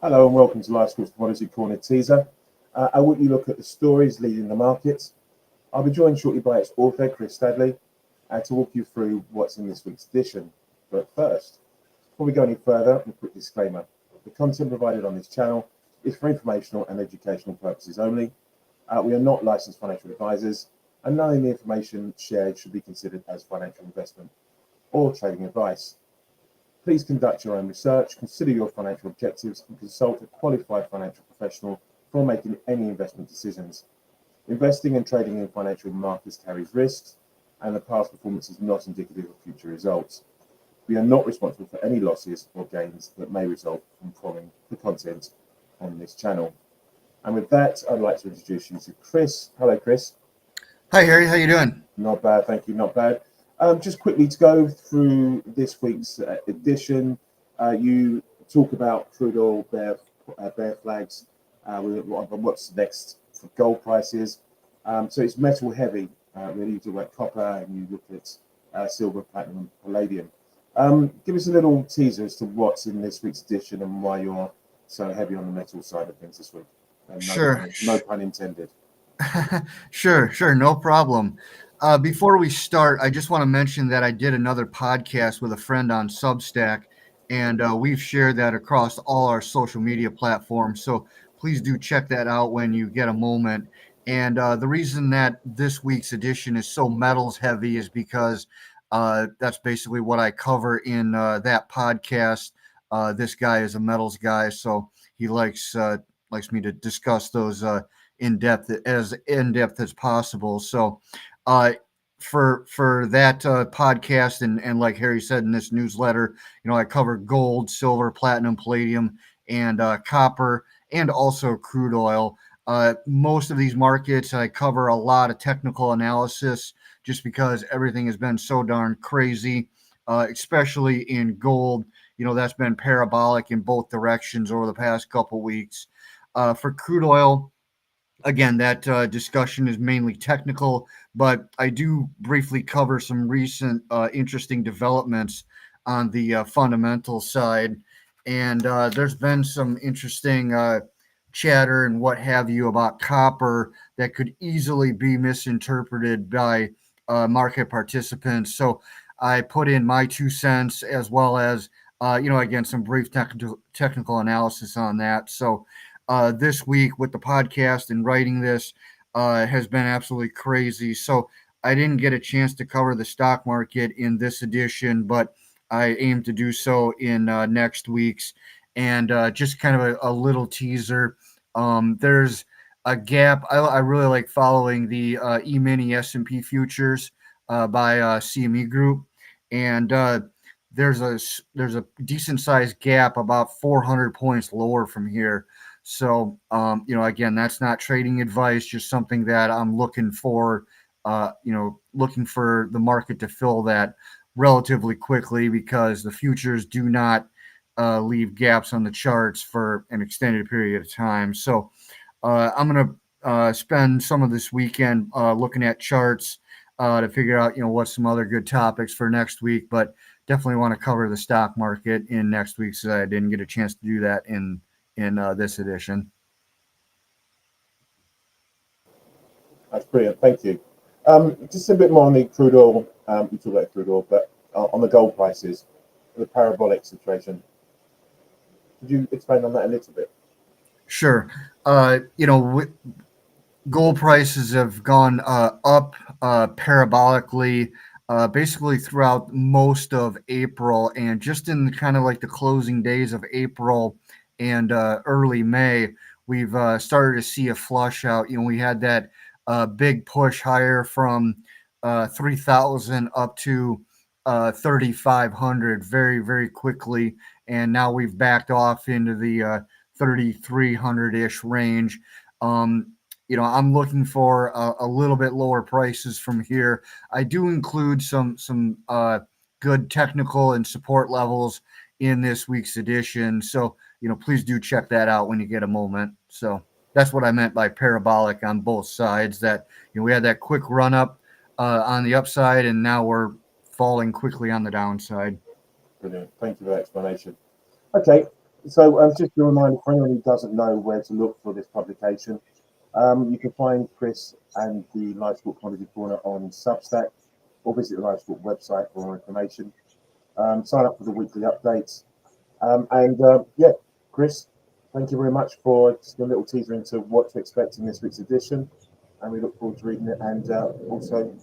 Hello and welcome to LiveSquawk's Commodity Corner teaser. I want you to look at the stories leading the markets. I'll be joined shortly by its author, Stadele, to walk you through what's in this week's edition. But first, before we go any further, a quick disclaimer. The content provided on this channel is for informational and educational purposes only. We are not licensed financial advisors, and none of the information shared should be considered as financial investment or trading advice. Please conduct your own research, consider your financial objectives, and consult a qualified financial professional before making any investment decisions. Investing and trading in financial markets carries risks, and the past performance is not indicative of future results. We are not responsible for any losses or gains that may result from following the content on this channel. And with that, I'd like to introduce you to Chris. Hello, Chris. Hi, Harry. How you doing? Not bad, thank you. Not bad. Just quickly to go through this week's edition, you talk about crude oil bear flags, what's next for gold prices. So it's metal heavy. Really, you talk about copper and you look at silver, platinum, palladium. Give us a little teaser as to what's in this week's edition and why you're so heavy on the metal side of things this week. Sure. No pun intended. Sure. No problem. Before we start, I just want to mention that I did another podcast with a friend on Substack, and we've shared that across all our social media platforms. So please do check that out when you get a moment. And the reason that this week's edition is so metals heavy is because that's basically what I cover in that podcast. This guy is a metals guy, so he likes me to discuss those in depth as possible. So for that podcast and like Harry said in this newsletter, I cover gold, silver, platinum, palladium, and copper, and also crude oil. Most of these markets I cover a lot of technical analysis just because everything has been so darn crazy, especially in gold. That's been parabolic in both directions over the past couple weeks. For crude oil, again, that discussion is mainly technical, but I do briefly cover some recent interesting developments on the fundamental side. And there's been some interesting chatter and what have you about copper that could easily be misinterpreted by market participants. So I put in my 2 cents as well as, again, some brief technical analysis on that. So this week with the podcast and writing this has been absolutely crazy. So I didn't get a chance to cover the stock market in this edition, but I aim to do so in next week's. And just kind of a little teaser. There's a gap. I really like following the E-mini S&P futures by CME Group, and there's a decent sized gap about 400 points lower from here. So, again, that's not trading advice, just something that I'm looking for, looking for the market to fill that relatively quickly because the futures do not leave gaps on the charts for an extended period of time. So I'm going to spend some of this weekend looking at charts to figure out, what's some other good topics for next week, but definitely want to cover the stock market in next week, so I didn't get a chance to do that in this edition. That's brilliant. Thank you. Just a bit more on the crude oil. You talk about crude oil, but on the gold prices, the parabolic situation. Could you expand on that a little bit? Sure. Gold prices have gone up parabolically basically throughout most of April, and just in kind of like the closing days of April and early May, we've started to see a flush out. We had that big push higher from 3,000 up to 3,500 very, very quickly. And now we've backed off into the 3,300-ish range. I'm looking for a little bit lower prices from here. I do include some good technical and support levels in this week's edition. So, please do check that out when you get a moment. So that's what I meant by parabolic on both sides, that, we had that quick run up on the upside, and now we're falling quickly on the downside. Brilliant. Thank you for that explanation. Okay. So just a reminder for anyone who doesn't know where to look for this publication, you can find Chris and the LiveSquawk Comedy Corner on Substack, or visit the LiveSquawk website for more information. Sign up for the weekly updates. Yeah, Chris, thank you very much for just a little teaser into what to expect in this week's edition. And we look forward to reading it and also